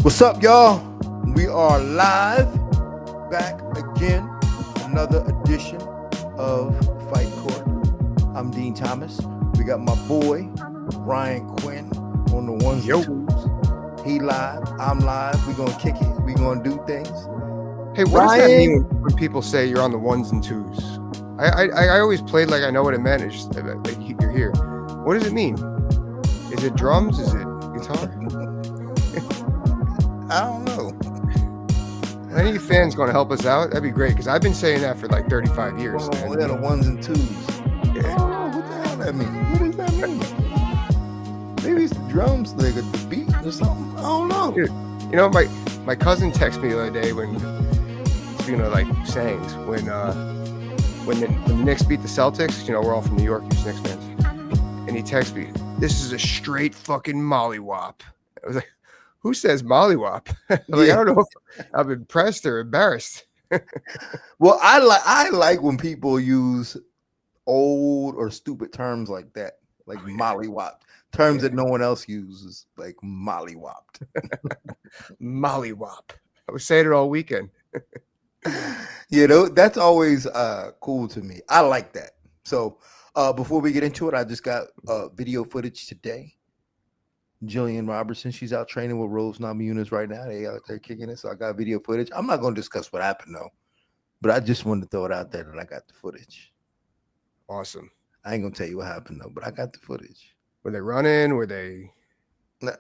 What's up, y'all? We are live, back again. Another edition of Fight Court. I'm Dean Thomas. We got my boy, Ryan Quinn, on the ones and twos. He live, I'm live. We're going to kick it. We're going to do things. Hey, what does that mean when people say you're on the ones and twos? I always played like I know what it meant. It's just like you're here. What does it mean? Is it drums? Is it guitar? I don't know. Any fans going to help us out? That'd be great, because I've been saying that for like 35 years. Oh, yeah, the ones and twos. Yeah. Oh, what the hell that mean? What does that mean? Maybe it's the drums, like the beat or something. I don't know. Dude, you know, my cousin texted me the other day when, speaking of like sayings, when the Knicks beat the Celtics, you know, we're all from New York, he's Knicks fans, and he texted me, "This is a straight fucking mollywop." I was like, who says mollywop? Like, I don't know if I'm impressed or embarrassed. Well, I like when people use old or stupid terms like that, like mollywop, terms that no one else uses, like mollywopped. Mollywop. I was saying it all weekend. You know, that's always cool to me. I like that. So before we get into it, I just got video footage today. Jillian Robertson, she's out training with Rose Namajunas right now. They out there kicking it. So I got video footage. I'm not going to discuss what happened though, but I just wanted to throw it out there that I got the footage. Awesome. I ain't going to tell you what happened though, but I got the footage. Were they running? Were they? No.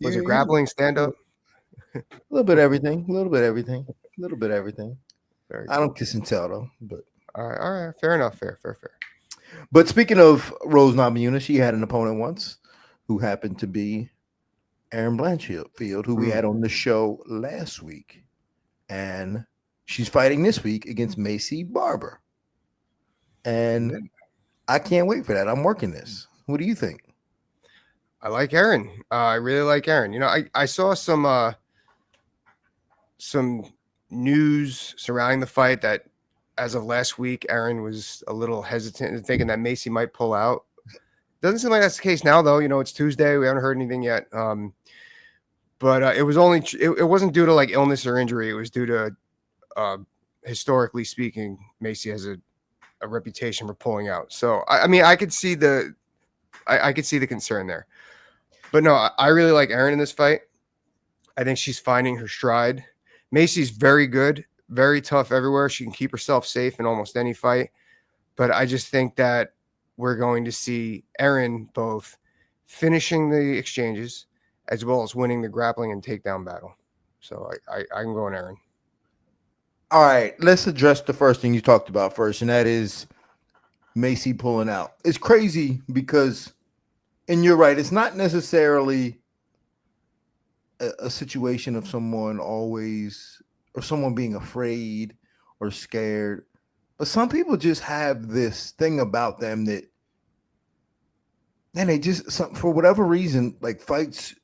Was it grappling, stand up? A little bit of everything. A little bit of everything. A little bit of everything. Very I don't kiss and tell though. But all right. Fair enough. Fair. But speaking of Rose Namajunas, she had an opponent once who happened to be Erin Blanchfield, who we had on the show last week. And she's fighting this week against Maycee Barber. And I can't wait for that. I'm working this. What do you think? I like Erin. I really like Erin. You know, I saw some news surrounding the fight that as of last week, Erin was a little hesitant and thinking that Maycee might pull out. Doesn't seem like that's the case now, though. You know, it's Tuesday. We haven't heard anything yet. But it wasn't due to like illness or injury. It was due to, historically speaking, Maycee has a reputation for pulling out. So I mean, I could see the concern there. But no, I really like Erin in this fight. I think she's finding her stride. Maycee's very good, very tough everywhere. She can keep herself safe in almost any fight. But I just think that we're going to see Erin both finishing the exchanges as well as winning the grappling and takedown battle. So I'm going Erin. All right, let's address the first thing you talked about first, and that is Maycee pulling out. It's crazy because, and you're right, it's not necessarily a situation of someone always, or someone being afraid or scared, but some people just have this thing about them that, and they just, for whatever reason, like fights,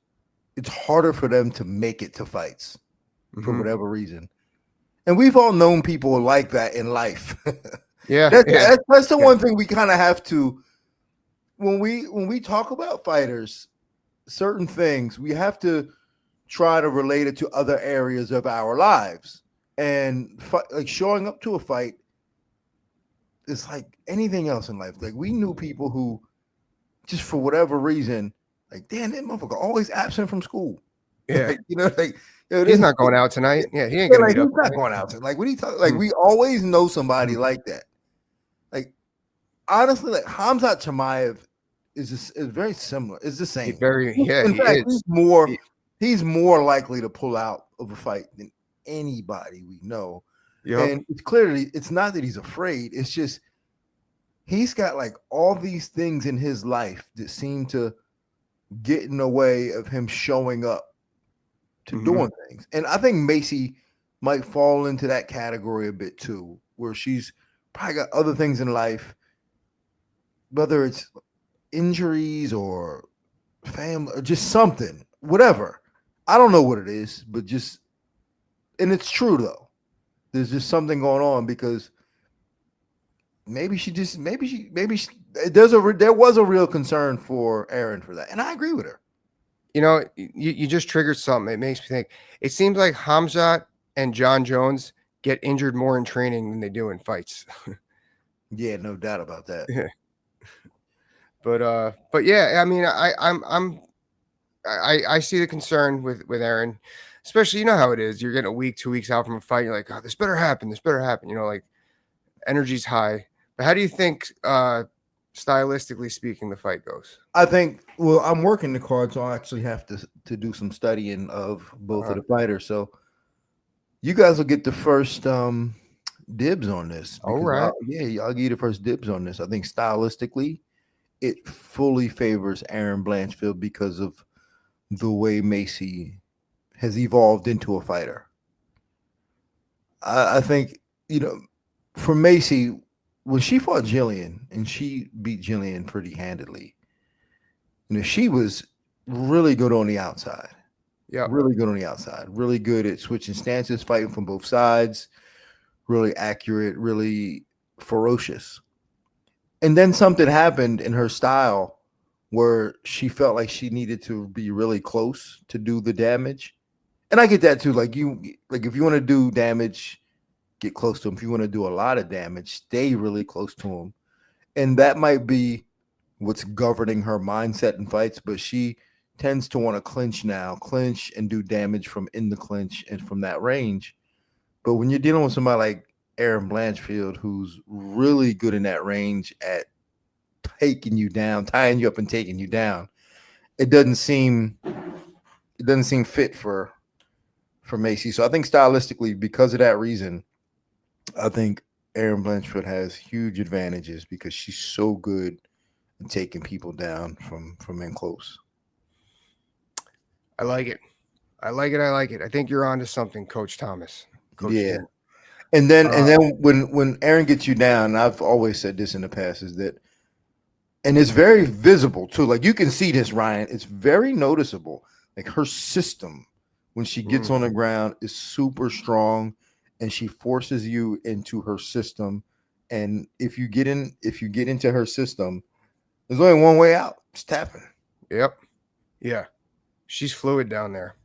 it's harder for them to make it to fights for whatever reason. And we've all known people like that in life. Yeah, that's the one thing we kind of have to, when we talk about fighters, certain things, we have to try to relate it to other areas of our lives. And like showing up to a fight is like anything else in life. Like we knew people who just for whatever reason, like, damn, that motherfucker always absent from school. Yeah. Like, you know, like, he's not going out tonight. Yeah, he ain't gonna meet up. He's not going out tonight. Like, what are you talking? Like, we always know somebody like that. Like, honestly, like Khamzat Chimaev is very similar. It's the same. In fact, he's more likely to pull out of a fight than anybody we know. Yep. And it's clearly, it's not that he's afraid. It's just he's got like all these things in his life that seem to get in the way of him showing up to doing things. And I think Maycee might fall into that category a bit too, where she's probably got other things in life, whether it's injuries or family or just something, whatever. I don't know what it is, but just, and it's true though. There's just something going on because there was a real concern for Erin for that. And I agree with her. You just triggered something. It makes me think. It seems like Khamzat and Jon Jones get injured more in training than they do in fights. Yeah, no doubt about that. Yeah. But yeah, I mean, I see the concern with Erin, especially, you know how it is. You're getting a week, 2 weeks out from a fight. You're like, oh, this better happen. This better happen. Like energy's high. But how do you think, stylistically speaking, the fight goes? I think, well, I'm working the card, so I actually have to do some studying of both of the fighters. So you guys will get the first dibs on this. All right. I'll give you the first dibs on this. I think stylistically, it fully favors Erin Blanchfield because of the way Maycee has evolved into a fighter. I think, for Maycee, when she fought Jillian, and she beat Jillian pretty handedly, she was really good on the outside. Yeah. Really good on the outside. Really good at switching stances, fighting from both sides, really accurate, really ferocious. And then something happened in her style where she felt like she needed to be really close to do the damage. And I get that too. Like if you want to do damage, get close to him. If you want to do a lot of damage, stay really close to him. And that might be what's governing her mindset in fights, but she tends to want to clinch and do damage from in the clinch and from that range. But when you're dealing with somebody like Erin Blanchfield, who's really good in that range at taking you down, tying you up and taking you down, it doesn't seem fit for Maycee. So I think stylistically, because of that reason, I think Erin Blanchfield has huge advantages because she's so good at taking people down from in close. I like it. I think you're onto something, Coach Thomas. Yeah. And then when Erin gets you down, and I've always said this in the past, is that, and it's very visible too. Like you can see this, Ryan. It's very noticeable. Like her system, when she gets on the ground, is super strong, and she forces you into her system. And if you get into her system, there's only one way out. It's tapping. Yep. Yeah. She's fluid down there.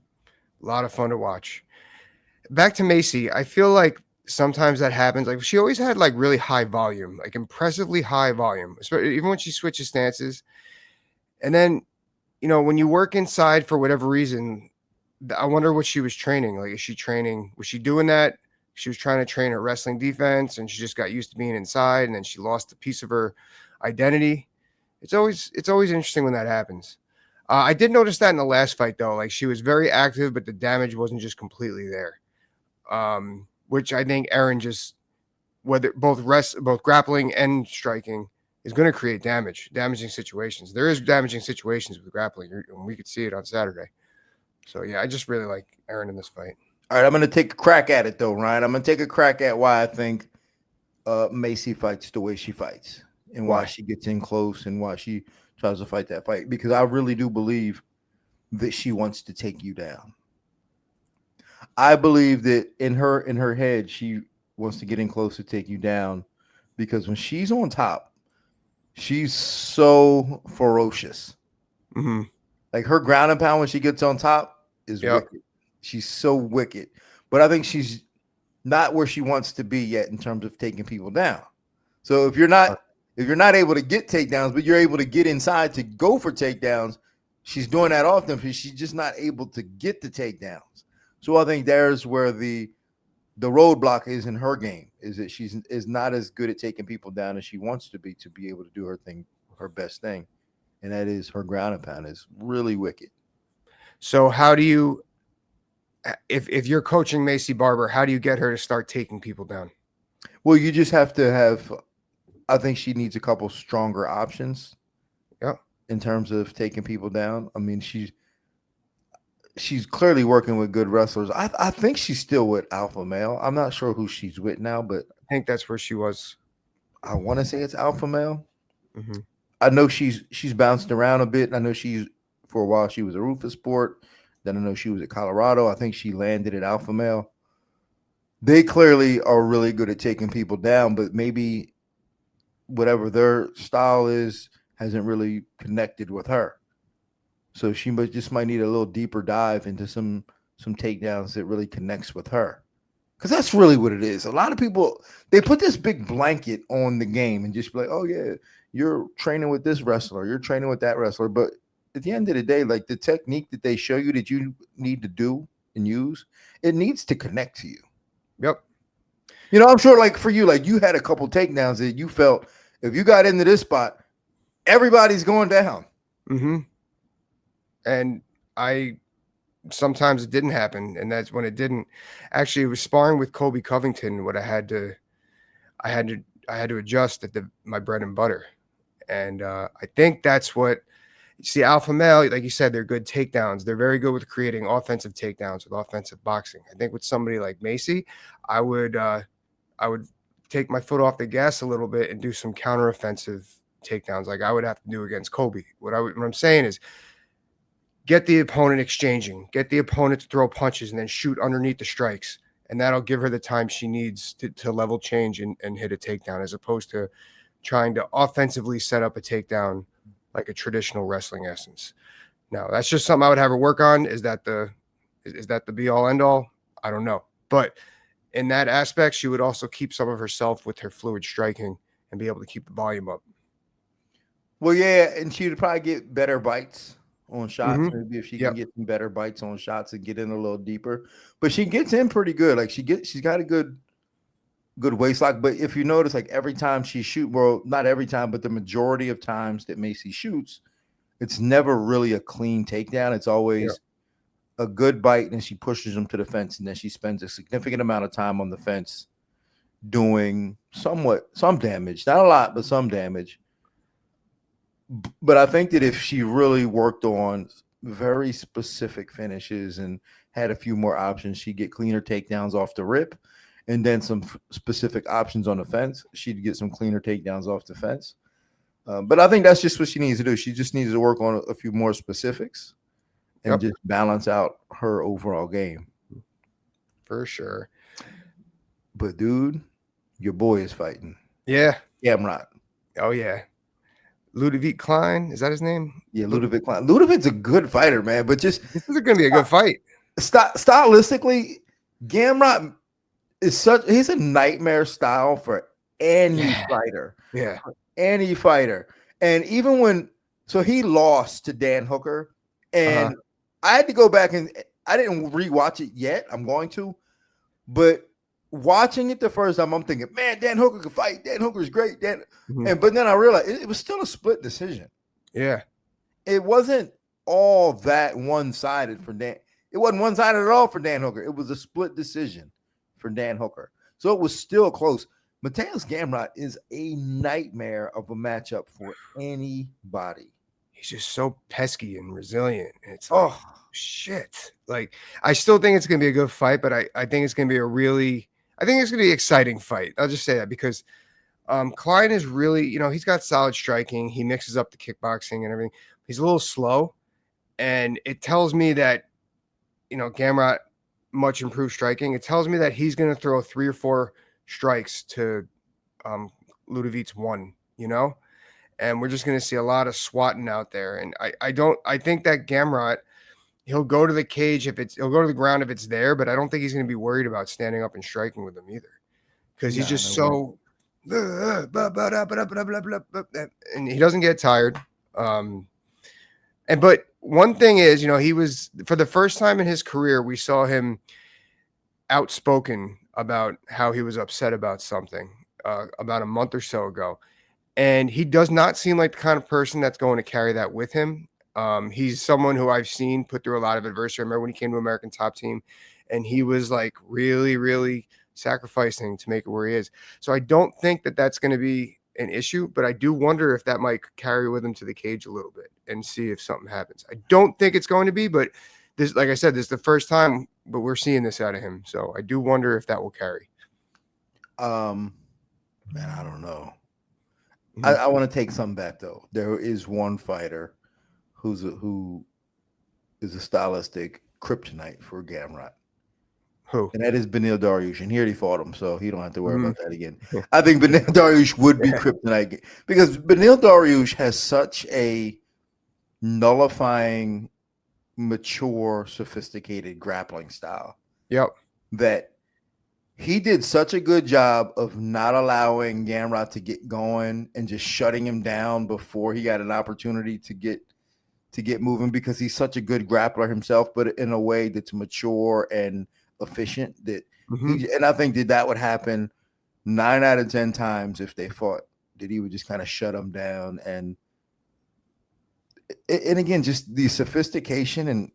A lot of fun to watch. Back to Maycee. I feel like sometimes that happens. Like she always had like really high volume, like impressively high volume, especially even when she switches stances. And then, when you work inside for whatever reason, I wonder what she was training. Like, was she doing that? She was trying to train her wrestling defense and she just got used to being inside and then she lost a piece of her identity. It's always interesting when that happens. I did notice that in the last fight though. Like she was very active, but the damage wasn't just completely there. Which I think Erin just, whether both grappling and striking, is going to create damaging situations. There is damaging situations with grappling, and we could see it on Saturday. So yeah, I just really like Erin in this fight. All right, I'm going to take a crack at it though, Ryan. I'm going to take a crack at why I think Maycee fights the way she fights, and why she gets in close, and why she tries to fight that fight. Because I really do believe that she wants to take you down. I believe that in her head, she wants to get in close to take you down, because when she's on top, she's so ferocious. Mm-hmm. Like her ground and pound when she gets on top is wicked. She's so wicked. But I think she's not where she wants to be yet in terms of taking people down. So if you're not able to get takedowns, but you're able to get inside to go for takedowns, she's doing that often because she's just not able to get the takedowns. So I think there's where the roadblock is in her game, is that she's not as good at taking people down as she wants to be able to do her thing, her best thing. And that is her ground and pound is really wicked. So how do you, if you're coaching Maycee Barber, how do you get her to start taking people down? Well, you just have to have, I think she needs a couple stronger options. Yeah. In terms of taking people down. I mean, she's clearly working with good wrestlers. I think she's still with Alpha Male. I'm not sure who she's with now, but I think that's where she was. I want to say it's Alpha Male. Mm-hmm. I know she's bounced around a bit. I know for a while she was a Rufus Sport. Then I know she was at Colorado. I think she landed at Alpha Male. They clearly are really good at taking people down, but maybe whatever their style is hasn't really connected with her. So she might need a little deeper dive into some takedowns that really connects with her. Because that's really what it is. A lot of people, they put this big blanket on the game and just be like, oh, yeah, you're training with this wrestler, you're training with that wrestler. But at the end of the day, like the technique that they show you that you need to do and use, it needs to connect to you. Yep. You know, I'm sure like for you, like you had a couple takedowns that you felt if you got into this spot, everybody's going down. Mm-hmm. And sometimes it didn't happen, and that's when it didn't. Actually, it was sparring with Colby Covington. What I had to adjust at my bread and butter, and I think that's what you see. Alpha male, like you said, they're good takedowns. They're very good with creating offensive takedowns with offensive boxing. I think with somebody like Maycee, I would take my foot off the gas a little bit and do some counteroffensive takedowns, like I would have to do against Colby. What I'm saying is, get the opponent exchanging, get the opponent to throw punches and then shoot underneath the strikes. And that'll give her the time she needs to level change and hit a takedown, as opposed to trying to offensively set up a takedown like a traditional wrestling essence. Now, that's just something I would have her work on. Is that the be all end all? I don't know. But in that aspect, she would also keep some of herself with her fluid striking and be able to keep the volume up. Well, yeah, and she would probably get better bites on shots. Mm-hmm. Maybe if she can get some better bites on shots and get in a little deeper. But she gets in pretty good. Like she's got a good waist lock. But if you notice, like every time she shoots, well, not every time, but the majority of times that Maycee shoots, it's never really a clean takedown. It's always a good bite, and she pushes them to the fence, and then she spends a significant amount of time on the fence doing some damage. Not a lot, but some damage. But I think that if she really worked on very specific finishes and had a few more options, she'd get cleaner takedowns off the rip, and then some specific options on the fence. She'd get some cleaner takedowns off the fence. But I think that's just what she needs to do. She just needs to work on a few more specifics and just balance out her overall game. For sure. But, dude, your boy is fighting. Yeah. Gamrot. Oh, yeah. Ludovic Klein, is that his name? Yeah, Ludovic Klein. Ludovic's a good fighter, man, but just this is going to be a good fight. Stylistically, Gamrot is he's a nightmare style for any fighter. Yeah. For any fighter. And even so he lost to Dan Hooker, and I had to go back and I didn't rewatch it yet. I'm going to, but watching it the first time, I'm thinking, man, Dan Hooker can fight. Dan Hooker's great. But then I realized it was still a split decision. Yeah. It wasn't all that one-sided for Dan. It wasn't one-sided at all for Dan Hooker. It was a split decision for Dan Hooker. So it was still close. Mateusz Gamrot is a nightmare of a matchup for anybody. He's just so pesky and resilient. It's like, shit. Like, I still think it's going to be a good fight, but I think it's going to be I think it's going to be an exciting fight. I'll just say that because Klein is really, he's got solid striking. He mixes up the kickboxing and everything. He's a little slow, and it tells me that, Gamrot, much improved striking. It tells me that he's going to throw 3 or 4 strikes to Ludovic's 1, and we're just going to see a lot of swatting out there. And I think that Gamrot, he'll go to the cage he'll go to the ground if it's there, but I don't think he's going to be worried about standing up and striking with him either, because he's just so and he doesn't get tired. But one thing is, he was, for the first time in his career, we saw him outspoken about how he was upset about something about a month or so ago. And he does not seem like the kind of person that's going to carry that with him. He's someone who I've seen put through a lot of adversity. I remember when he came to American Top Team, and he was like really, really sacrificing to make it where he is. So I don't think that that's going to be an issue, but I do wonder if that might carry with him to the cage a little bit and see if something happens. I don't think it's going to be, but this, like I said, this is the first time, but we're seeing this out of him. So I do wonder if that will carry. Man, I don't know. I want to take some back though. There is one fighter who is a stylistic kryptonite for Gamrot. Who? And that is Beneil Dariush, and he already fought him, so he don't have to worry about that again. I think Beneil Dariush would be kryptonite because Beneil Dariush has such a nullifying mature, sophisticated grappling style. Yep. That he did such a good job of not allowing Gamrot to get going and just shutting him down before he got an opportunity to get moving, because he's such a good grappler himself, but in a way that's mature and efficient. That and I think that would happen 9 out of 10 times if they fought, that he would just kind of shut him down. And again, just the sophistication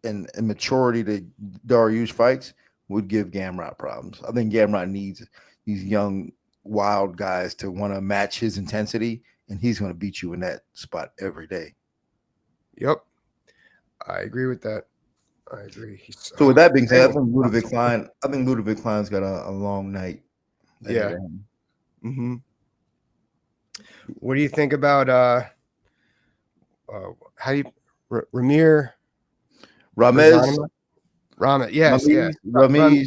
and maturity that Dariush fights would give Gamrot problems. I think Gamrot needs these young, wild guys to want to match his intensity, and he's going to beat you in that spot every day. Yep. I agree with that. I agree. So with that being said, I think Ludovic Klein's got a long night. Yeah. What do you think about how do you Ramez? Yes, yeah. Ramiz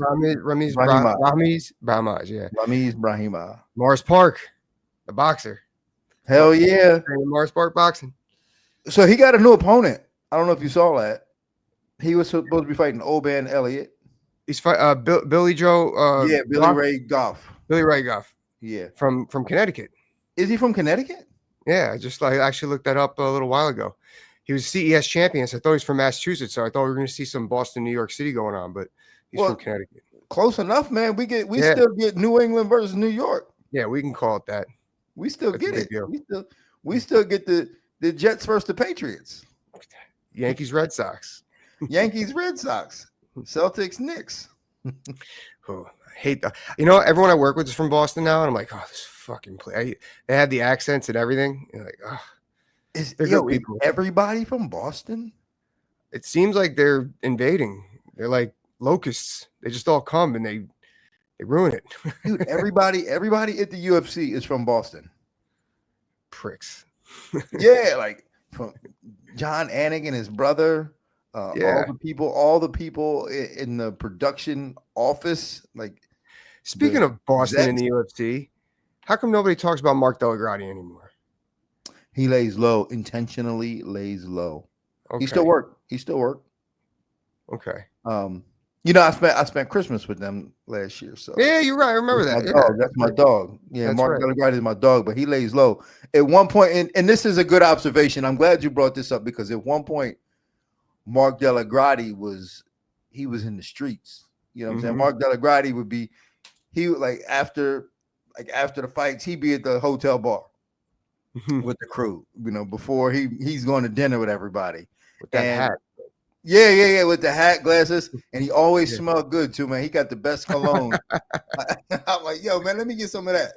Brahima. Morris Park, the boxer. Hell yeah. Morris Park boxing. So he got a new opponent. I don't know if you saw that. He was supposed to be fighting Oban Elliott. He's fighting Billy Joe. Billy Ray Goff. Billy Ray Goff. Yeah. From Connecticut. Is he from Connecticut? Yeah, I actually looked that up a little while ago. He was CES champion, so I thought he was from Massachusetts. So I thought we were going to see some Boston, New York City going on, but he's from Connecticut. Close enough, man. We still get New England versus New York. Yeah, we can call it that. We still get it. We still get the Jets versus the Patriots. Yankees, Red Sox. Yankees, Red Sox. Celtics, Knicks. Oh, I hate that. Everyone I work with is from Boston now, and I'm like, oh, this fucking play. They have the accents and everything. You're like, oh. Is everybody from Boston? It seems like they're invading. They're like locusts. They just all come and they ruin it. Dude, everybody at the UFC is from Boston. Pricks. Yeah, like from John Anik and his brother. All the people in the production office. Like, speaking of Boston and the UFC, how come nobody talks about Mark Delagrati anymore? He intentionally lays low. Okay. He still work. Okay. I spent Christmas with them last year. So yeah, you're right. I remember that. That's my dog. Yeah, Mark Delagrati is my dog, but he lays low. At one point, and this is a good observation. I'm glad you brought this up, because at one point, Mark Delagrati was in the streets. You know what I'm saying? Mark Delagrati would after the fights, he'd be at the hotel bar with the crew, before he's going to dinner with everybody. With that hat. Yeah, with the hat, glasses, and he always smelled good too, man. He got the best cologne. I'm like, yo, man, let me get some of that.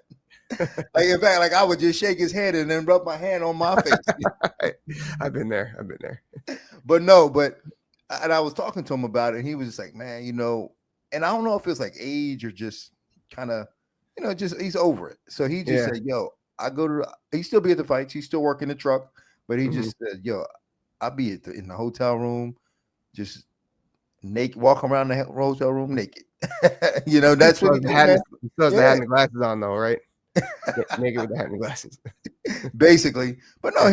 Like, in fact, I would just shake his hand and then rub my hand on my face. I've been there. And I was talking to him about it, and he was just like, man, and I don't know if it's like age or just kind of, just he's over it. So he just said, yo, he still be at the fights. He's still working the truck, but he just said, yo, I'll be in the hotel room, just naked, walk around the hotel room naked. That's what he still has the hat and the glasses on, though, right? Naked with the hat and the glasses. Basically. But no,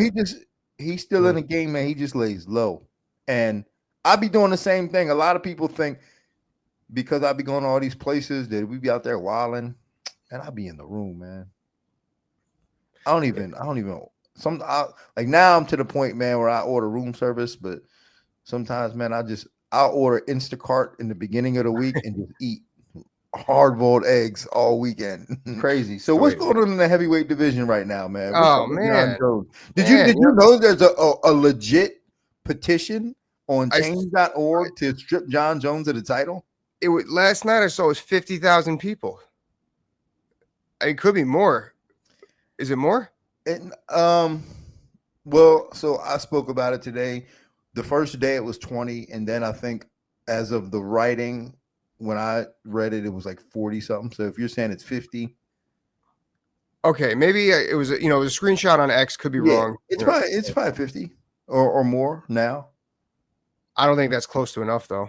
he's still in the game, man. He just lays low. And I be doing the same thing. A lot of people think because I be going to all these places that we be out there wilding, and I be in the room, man. I don't even like now I'm to the point, man, where I order room service, but sometimes, man, I'll order Instacart in the beginning of the week and just eat hard-boiled eggs all weekend. Crazy. So what's going on in the heavyweight division right now, man? Man. Did you know there's a legit petition on change.org to strip Jon Jones of the title? Last night I saw it was 50,000 people. It could be more. Is it more? Well, so I spoke about it today. The first day it was 20, and then I think as of the writing, when I read it, it was like 40 something. So if you're saying it's 50, okay, maybe it was a screenshot on X. Could be wrong. It's probably 50 or more now. I don't think that's close to enough, though.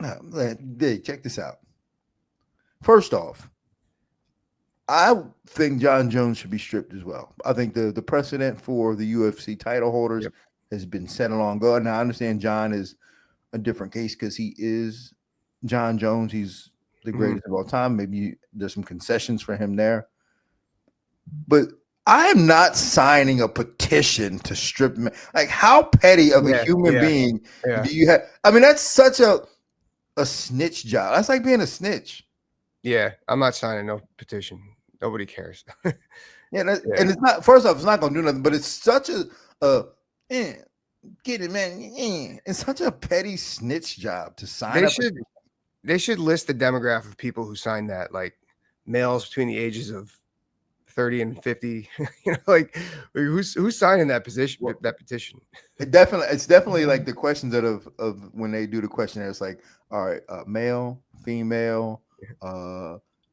Check this out. First off, I think Jon Jones should be stripped as well. I think the precedent for the UFC title holders has been set along good. Now I understand Jon is a different case because he is Jon Jones. He's the greatest of all time. Maybe there's some concessions for him there. But I am not signing a petition to strip me. Like, how petty of a human being do you have? I mean, that's such a snitch job. That's like being a snitch. Yeah, I'm not signing no petition. Nobody cares. And it's not. First off, it's not going to do nothing. But it's such get it, man. It's such a petty snitch job to sign. They should list the demographic of people who signed that, like males between the ages of 30 and 50. Like who's signing that petition? It's definitely like the questions of when they do the questionnaire. It's like, all right, male, female,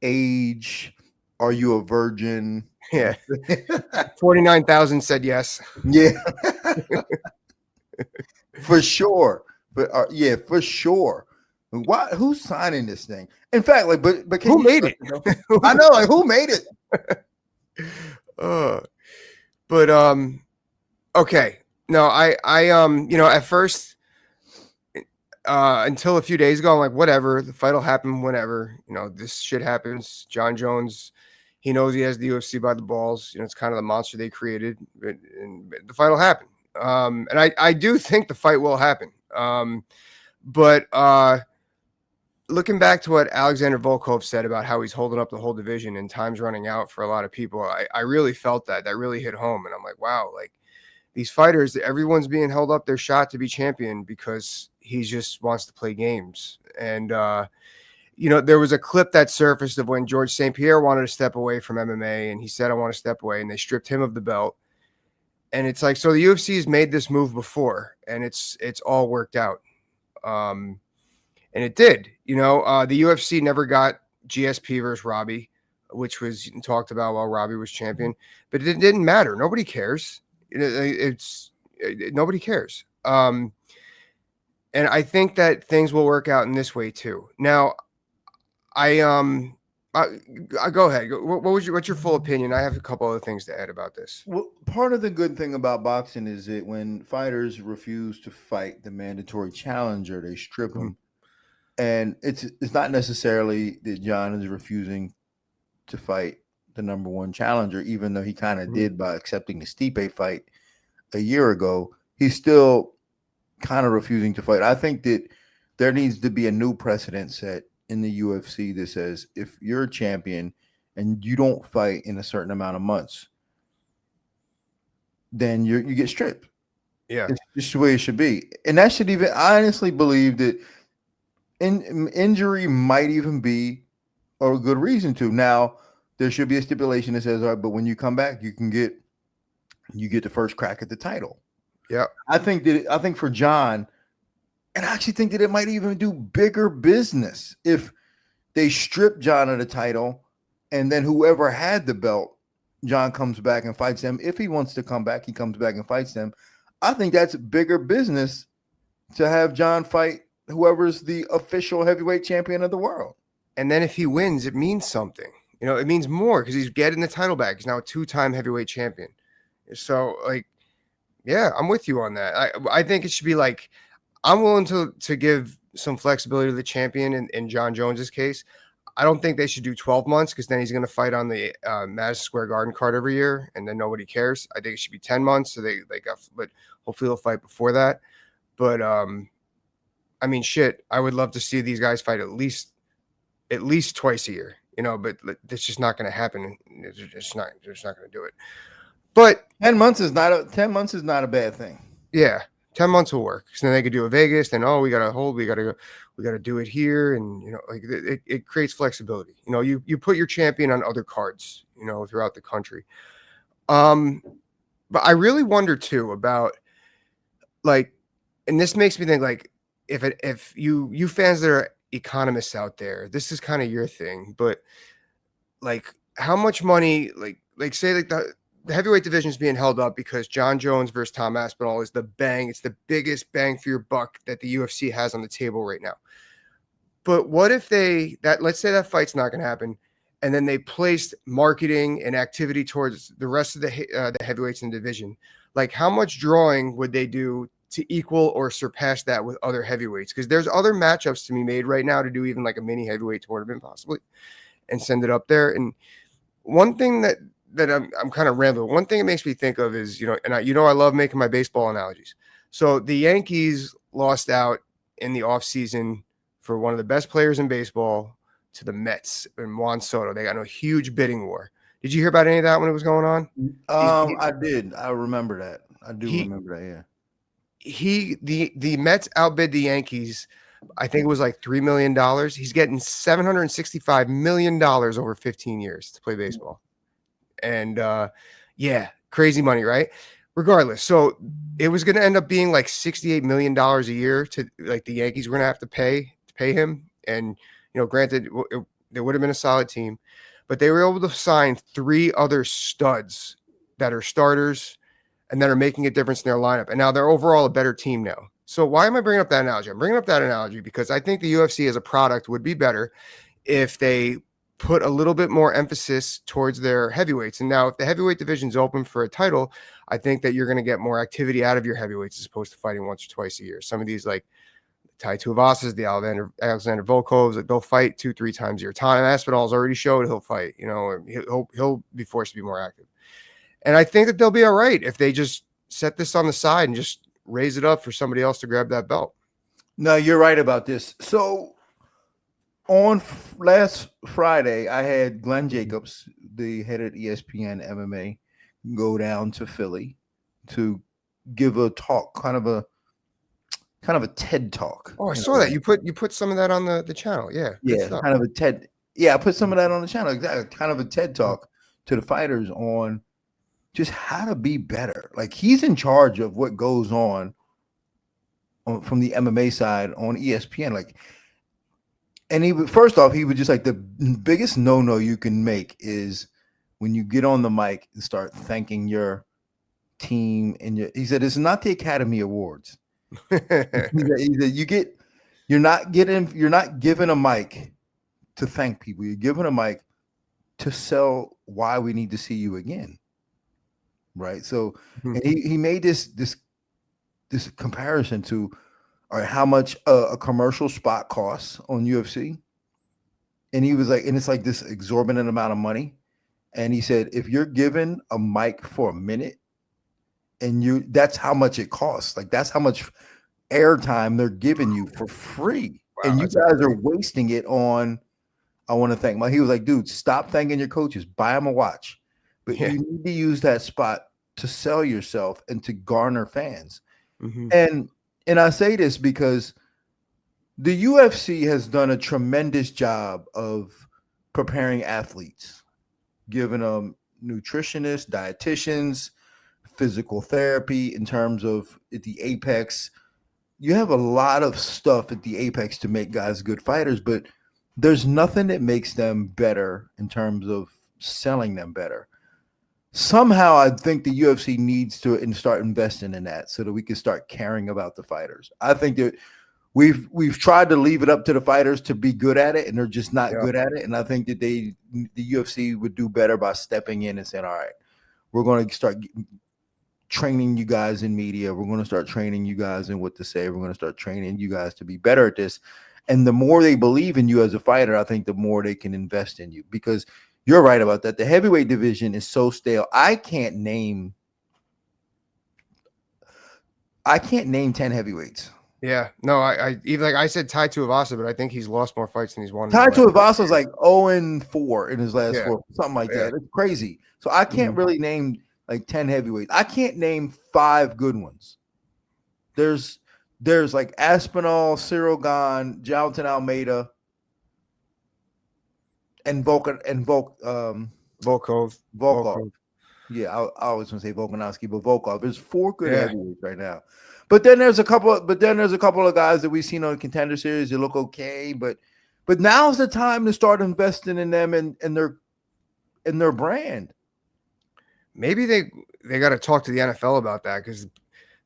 age, are you a virgin? Yeah. 49,000 said yes. Yeah. For sure. But for sure. Why? Who's signing this thing? In fact, like, but who made it? I know, like, who made it? Okay. No, I at first, until a few days ago, I'm like, whatever, the fight will happen whenever. This shit happens. Jon Jones, he knows he has the UFC by the balls. It's kind of the monster they created, and the fight will happen. And I do think the fight will happen. But looking back to what Alexander Volkov said about how he's holding up the whole division and time's running out for a lot of people, I really felt that really hit home. And I'm like, wow, like these fighters, everyone's being held up their shot to be champion because he just wants to play games. And, there was a clip that surfaced of when George St. Pierre wanted to step away from MMA, and he said, I want to step away, and they stripped him of the belt. And it's like, so the UFC has made this move before, and it's all worked out. And it did. The UFC never got GSP versus Robbie, which was talked about while Robbie was champion, but it didn't matter. Nobody cares. Nobody cares. And I think that things will work out in this way too. Now, I go ahead. What's your full opinion? I have a couple other things to add about this. Well, part of the good thing about boxing is that when fighters refuse to fight the mandatory challenger, they strip them. And it's not necessarily that Jon is refusing to fight the number one challenger, even though he kind of did by accepting the Stipe fight a year ago. He's still kind of refusing to fight. I think that there needs to be a new precedent set in the UFC that says if you're a champion and you don't fight in a certain amount of months, then you get stripped. Yeah, it's just the way it should be. And that should even, I honestly believe that injury might even be a good reason to. Now, there should be a stipulation that says, all right, but when you come back, you get the first crack at the title. Yeah. I think for Jon, and I actually think that it might even do bigger business if they strip Jon of the title, and then whoever had the belt, Jon comes back and fights them. If he wants to come back, he comes back and fights them. I think that's bigger business to have Jon fight whoever's the official heavyweight champion of the world. And then if he wins, it means something. It means more because he's getting the title back. He's now a 2-time heavyweight champion. So, like, yeah, I'm with you on that. I think it should be like, I'm willing to give some flexibility to the champion in Jon Jones's case. I don't think they should do 12 months because then he's going to fight on the Madison Square Garden card every year, and then nobody cares. I think it should be 10 months, so but hopefully they'll fight before that. But I mean, shit, I would love to see these guys fight at least twice a year, but that's just not going to happen. They're just not going to do it. But 10 months is not a bad thing. Yeah. 10 months will work. So then they could do a Vegas. Then, we got to hold, we got to do it here. And, it creates flexibility. You put your champion on other cards, throughout the country. But I really wonder too about like, and this makes me think like, if you fans that are economists out there, this is kind of your thing, but like how much money, like say like the heavyweight division is being held up because Jon Jones versus Tom Aspinall is it's the biggest bang for your buck that the UFC has on the table right now. But what if let's say that fight's not going to happen, and then they placed marketing and activity towards the rest of the heavyweights in the division. like how much drawing would they do to equal or surpass that with other heavyweights? Because there's other matchups to be made right now to do even like a mini heavyweight tournament possibly and send it up there. And one thing that I'm kind of rambling. One thing it makes me think of is, I love making my baseball analogies. So the Yankees lost out in the offseason for one of the best players in baseball to the Mets and Juan Soto. They got in a huge bidding war. Did you hear about any of that when it was going on? I did. I remember that. I do remember that. Yeah. The Mets outbid the Yankees. I think it was like $3 million. He's getting $765 million over 15 years to play baseball. And crazy money, right? Regardless. So it was going to end up being like $68 million a year to like the Yankees were going to have to pay him. And, granted, there would have been a solid team, but they were able to sign 3 other studs that are starters and that are making a difference in their lineup. And now they're overall a better team now. So why am I bringing up that analogy? I'm bringing up that analogy because I think the UFC as a product would be better if they put a little bit more emphasis towards their heavyweights. And now if the heavyweight division's open for a title, I think that you're going to get more activity out of your heavyweights as opposed to fighting once or twice a year. Some of these like Tai Tuivasas, the Alexander Volkovs, like they'll fight 2-3 times a year. Tom Aspinall's already showed he'll fight, he'll be forced to be more active. And I think that they'll be all right if they just set this on the side and just raise it up for somebody else to grab that belt. No, you're right about this. So on last Friday, I had Glenn Jacobs, the head at ESPN MMA, go down to Philly to give a talk, kind of a TED talk. Oh, I saw that. You put some of that on the channel. Yeah. Yeah, kind of a TED. Yeah, I put some of that on the channel. Exactly. Kind of a TED talk to the fighters on just how to be better. Like he's in charge of what goes on from the MMA side on ESPN. Like, and he would just like the biggest no you can make is when you get on the mic and start thanking your team and he said it's not the Academy Awards. he said you're not given a mic to thank people. You're given a mic to sell why we need to see you again. Right. So and he made this comparison to how much a commercial spot costs on UFC. And he was like, and it's like this exorbitant amount of money. And he said, if you're given a mic for a minute and that's how much it costs. Like that's how much airtime they're giving you for free. Wow, and you guys are wasting it on, I want to thank he was like, dude, stop thanking your coaches, buy them a watch. But you need to use that spot to sell yourself and to garner fans. And I say this because the UFC has done a tremendous job of preparing athletes, giving them nutritionists, dietitians, physical therapy in terms of at the Apex. You have a lot of stuff at the Apex to make guys good fighters, but there's nothing that makes them better in terms of selling them better. Somehow I think the UFC needs to start investing in that so that we can start caring about the fighters. I think that we've tried to leave it up to the fighters to be good at it, and they're just not good at it. And I think that the UFC would do better by stepping in and saying, all right, we're going to start training you guys in media. We're going to start training you guys in what to say. We're going to start training you guys to be better at this. And the more they believe in you as a fighter, I think the more they can invest in you, because you're right about that. The heavyweight division is so stale. I can't name 10 heavyweights. Yeah, no, I even like I said Tai Tuivasa, but I think he's lost more fights than he's won. Tai Tuivasa was like 0-4 in his last 4, something like that. It's crazy. So I can't really name like 10 heavyweights. I can't name 5 good ones. There's like Aspinall, Cyril Gane, Jailton Almeida, and Volkov. Yeah, I always want to say Volkanovski, but Volkov. There's 4 good heavyweights right now. But then there's a couple of guys that we've seen on the Contender Series that look okay, but now's the time to start investing in them and their brand. Maybe they got to talk to the NFL about that, because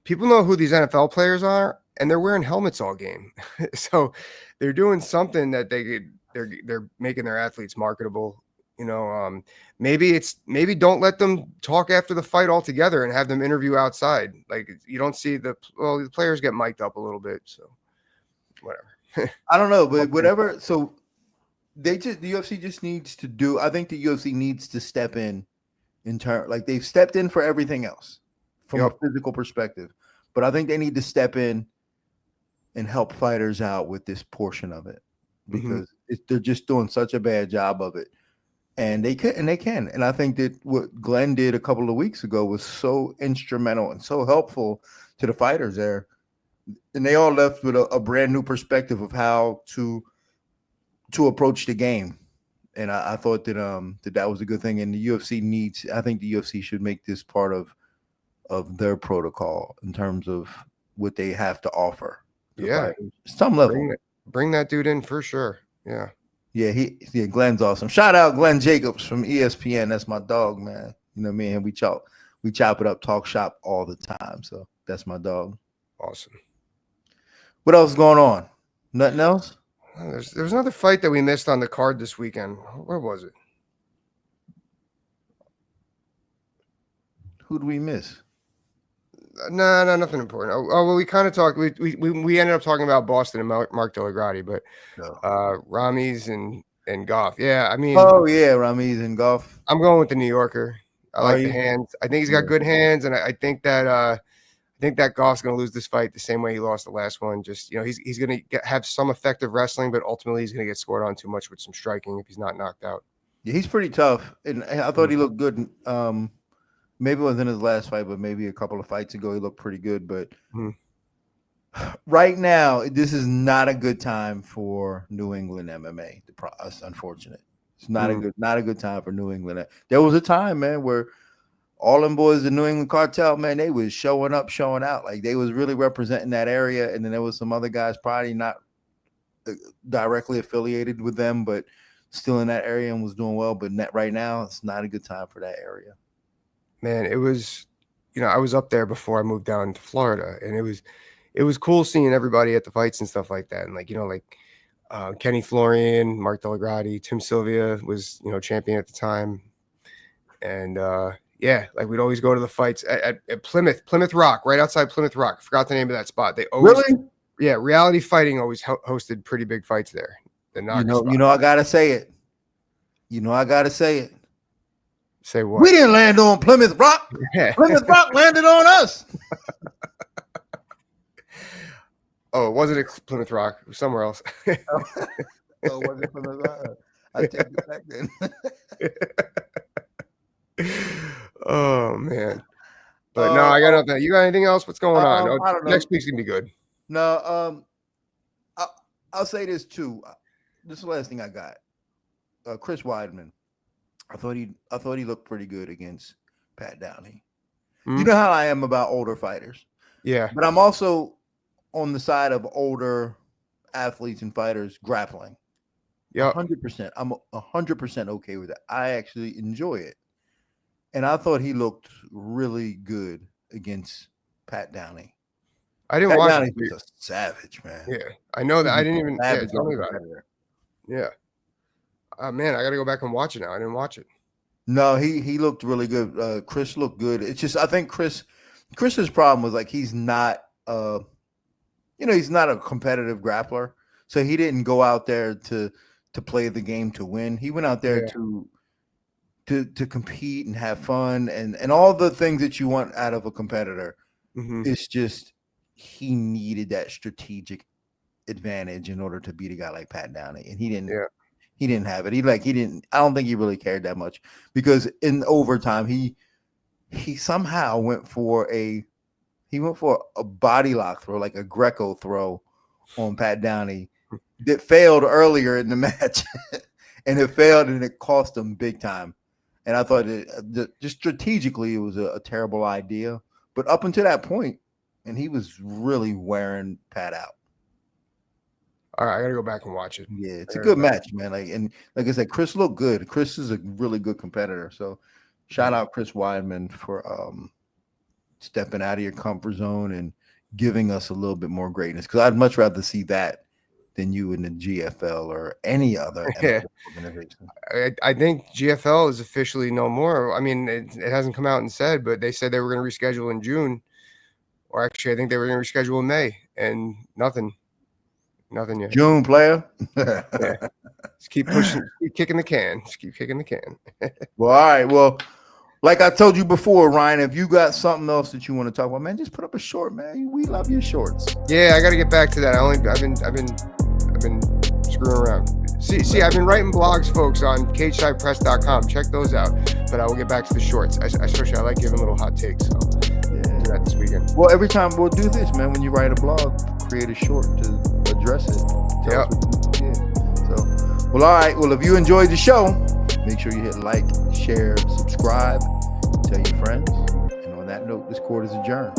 people know who these NFL players are, and they're wearing helmets all game. So they're doing something that they're making their athletes marketable. Maybe don't let them talk after the fight altogether and have them interview outside. Like, you don't see the players get mic'd up a little bit, so whatever. I don't know, but whatever. So the UFC just needs to do. I think the UFC needs to step in turn. Like, they've stepped in for everything else from a physical perspective, but I think they need to step in and help fighters out with this portion of it, because they're just doing such a bad job of it. And they can. And I think that what Glenn did a couple of weeks ago was so instrumental and so helpful to the fighters there. And they all left with a brand new perspective of how to approach the game. And I thought that that was a good thing. And the UFC I think the UFC should make this part of their protocol in terms of what they have to offer. Yeah. Some level. Bring that dude in for sure. Yeah. Yeah, Glenn's awesome. Shout out Glenn Jacobs from ESPN. That's my dog, man. You know, me and him, we chop it up, talk shop all the time. So that's my dog. Awesome. What else is going on? Nothing else? There's another fight that we missed on the card this weekend. Where was it? Who did we miss? No, nothing important. Oh, well, we kind of talked. We ended up talking about Boston and Mark Delagrati, but Ramis and Goff. Yeah, I mean. Oh yeah, Ramis and Goff. I'm going with the New Yorker. I like the hands. I think he's got good hands, and I think that Goff's going to lose this fight the same way he lost the last one. Just, he's going to have some effective wrestling, but ultimately he's going to get scored on too much with some striking if he's not knocked out. Yeah, he's pretty tough, and I thought he looked good. Maybe it wasn't his last fight, but maybe a couple of fights ago he looked pretty good. But right now, this is not a good time for New England MMA. It's unfortunate. It's not a good time for New England. There was a time, man, where all them boys in New England Cartel, man, they was showing up, showing out. Like, they was really representing that area. And then there was some other guys probably not directly affiliated with them, but still in that area and was doing well. But right now, it's not a good time for that area. Man, it was, I was up there before I moved down to Florida, and it was cool seeing everybody at the fights and stuff like that. And Kenny Florian, Mark Delagrati, Tim Sylvia was, champion at the time. And we'd always go to the fights at Plymouth Rock, right outside Plymouth Rock. I forgot the name of that spot. They always, Reality Fighting always hosted pretty big fights there. I gotta say it. I gotta say it. Say what? We didn't land on Plymouth Rock. Plymouth Rock landed on us. Oh, it wasn't Plymouth Rock. It was somewhere else. Oh, was it Plymouth Rock? I take it back then. Oh man. But no, I got nothing. You got anything else? What's going on? I don't know. Next week's gonna be good. No, I'll say this too. This is the last thing I got. Chris Weidman. I thought he looked pretty good against Pat Downey. You know how I am about older fighters. Yeah. But I'm also on the side of older athletes and fighters grappling. Yeah. 100%. I'm 100% okay with that. I actually enjoy it. And I thought he looked really good against Pat Downey. I didn't watch Downey was a savage, man. Yeah. I know that. I didn't even tell me about it. Yeah. Man, I got to go back and watch it now. I didn't watch it. No, he looked really good. Chris looked good. It's just, I think Chris's problem was, like, he's not he's not a competitive grappler. So he didn't go out there to play the game to win. He went out there to compete and have fun and all the things that you want out of a competitor. It's just, he needed that strategic advantage in order to beat a guy like Pat Downey. And he didn't. Yeah. He didn't have it. I don't think he really cared that much, because in overtime he somehow went for a body lock throw, like a Greco throw on Pat Downey that failed earlier in the match. And it failed, and it cost him big time. And I thought just strategically it was a terrible idea. But up until that point, and he was really wearing Pat out. All right, I gotta go back and watch it. Yeah, it's a good match, man. Like I said, Chris looked good. Chris is a really good competitor. So shout out Chris Weidman for stepping out of your comfort zone and giving us a little bit more greatness. Because I'd much rather see that than you in the GFL or any other organization. I think GFL is officially no more. I mean, it hasn't come out and said, but they said they were going to reschedule in June, or actually, I think they were going to reschedule in May, and nothing yet. June, player. Yeah. Just keep pushing, keep kicking the can. Just keep kicking the can. Well, all right. Well, like I told you before, Ryan, if you got something else that you want to talk about, man, just put up a short, man. We love your shorts. Yeah, I got to get back to that. I've been screwing around. See, I've been writing blogs, folks, on cagesidepress.com. Check those out. But I will get back to the shorts. Especially, I like giving little hot takes. So yeah, do that this weekend. Well, every time we'll do this, man. When you write a blog, create a short to address it. Yeah. So, well, all right. Well, if you enjoyed the show, make sure you hit like, share, subscribe, tell your friends. And on that note, this court is adjourned.